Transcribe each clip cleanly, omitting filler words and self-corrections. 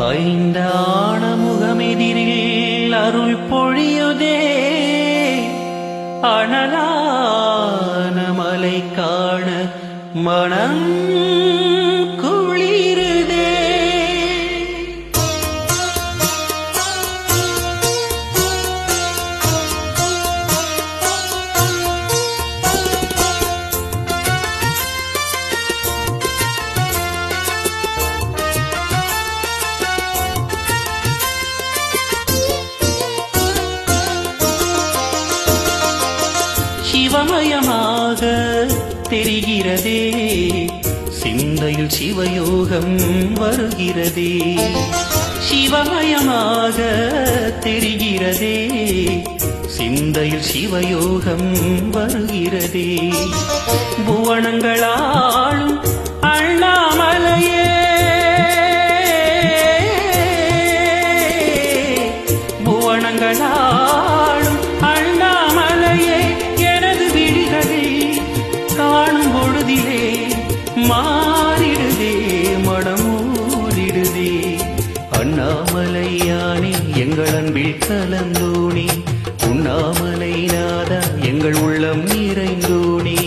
ஐந்தான முகமெதிரில் அருள் பொழியுதே, அனலான மலை காண மனம் குளிருதே. சிவமயமாக தெரிகிறதே, சிந்தையில் சிவயோகம் வருகிறதே. சிவமயமாக தெரிகிறதே, சிந்தையில் சிவயோகம் வருகிறதே. புவனங்களாளும் அண்ணாமலையே, புவனங்களாளும் அண்ணாமலையே, காணும் பொழுதிலே மாறிடுதே, மனமூறிடுதே. அண்ணாமலையானே எங்கள் அன்பில் கலந்தோனே, உண்ணாமலை நாதா எங்கள் உள்ளம் நிறைந்தோனே.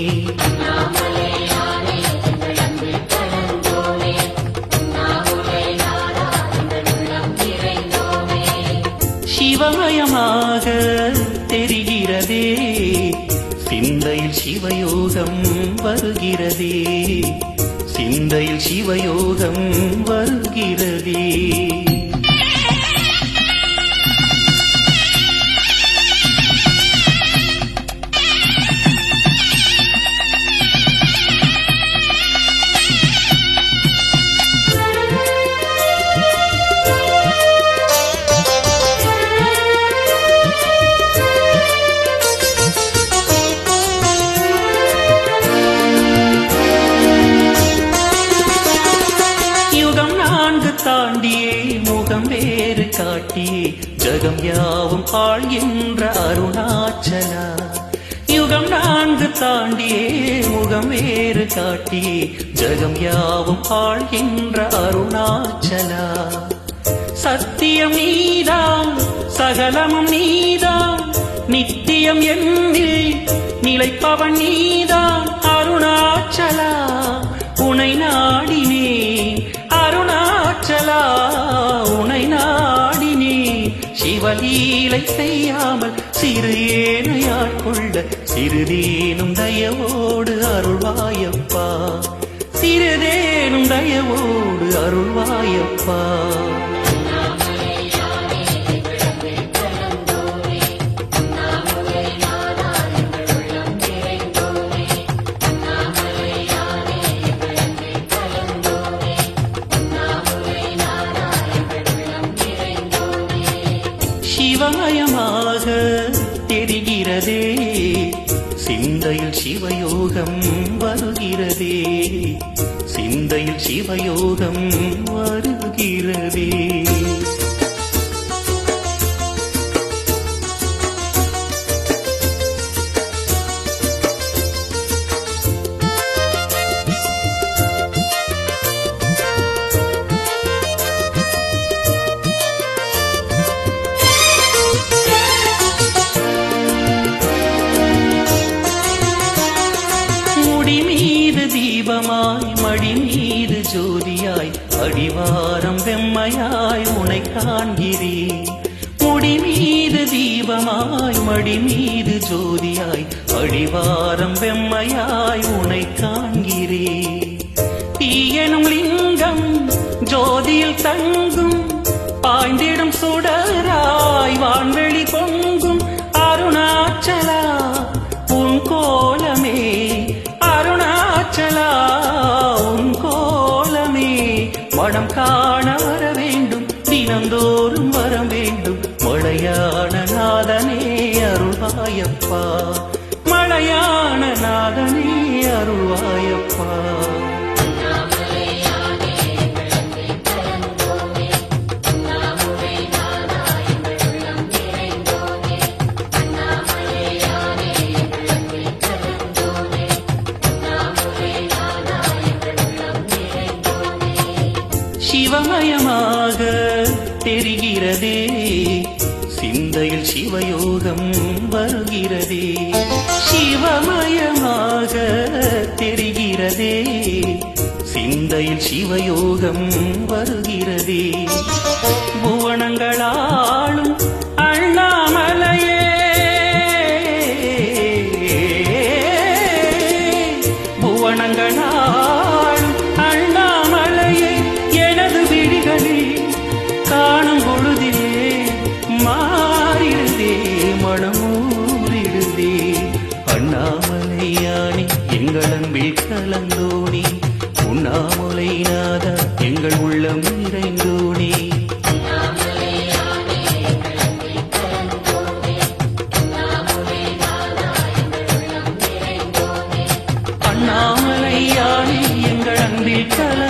சிவமயமாக தெரிகிறதே, சிந்தையில் சிவயோகம் வருகிறதே, சிந்தையில் சிவயோகம் வருகிறதே. தாண்டியே முகம் வேறு காட்டியே ஜகம் யாவும் ஆழ்கின்ற அருணாச்சலா. யுகம் 4 தாண்டியே முகம் வேறு காட்டியே ஜகம் யாவும் ஆழ்கின்ற அருணாச்சலா. சத்தியம் நீதாம் சகலமும் நீதாம், நித்தியம் என்னில் நிலைப்பவன் நீதாம் அருணாச்சலா. உனை நாடினே அருணாச்சலா, உனை நாடினே. சிவலீலை செய்யாமல் சிறு ஏனையாட்கொள்ள சிறிதேனும் தயவோடு அருள்வாயப்பா, சிறிதேனும் தயவோடு அருள்வாயப்பா. சிவமயமாக தெரிகிறதே, சிந்தையில் சிவயோகம் வருகிறதே, சிந்தையில் சிவயோகம் வருகிறதே. தீபமாய் மடி மீது ஜோதியாய் அடிவாரம் வெம்மையாய் உனை காண்கிறேன். முடி மீது தீபமாய் மடி மீது ஜோதியாய் அடிவாரம் வெம்மையாய் உனை காண்கிறேன். தீயனும் லிங்கம் ஜோதியில் தங்கும், பாய்ந்திடும் சுடராய் வான்வெளி பொங்கும் அருணாச்சலா. உன் கோலமே அருணாச்சலா, உன் கோலமே மடம் காண வர வேண்டும், தினந்தோறும் வர வேண்டும். மழையான நாதனே அருள்வாயப்பா, மழையான நாதனே அருள்வாயப்பா. சிவமயமாக தெரிகிறதே, சிந்தையில் சிவயோகம் வருகிறதே. சிவமயமாக தெரிகிறதே, சிந்தையில் சிவயோகம் வருகிறதே. புவனங்களாளும் அண்ணாமலையே, புவனங்களாளும் அண்ணாமலையே, எனது விழிகளில் காணும் பொழுதிலே மாறிடுதே, மனமூறிடுதே. அண்ணாமலையானே எங்கள் அன்பில் கலந்தோனே, உண்ணாமுலை நாதா எங்கள் உள்ளம் நிறைந்தோனே. அண்ணாமலையானே எங்கள் அன்பில் கலந்தோனே,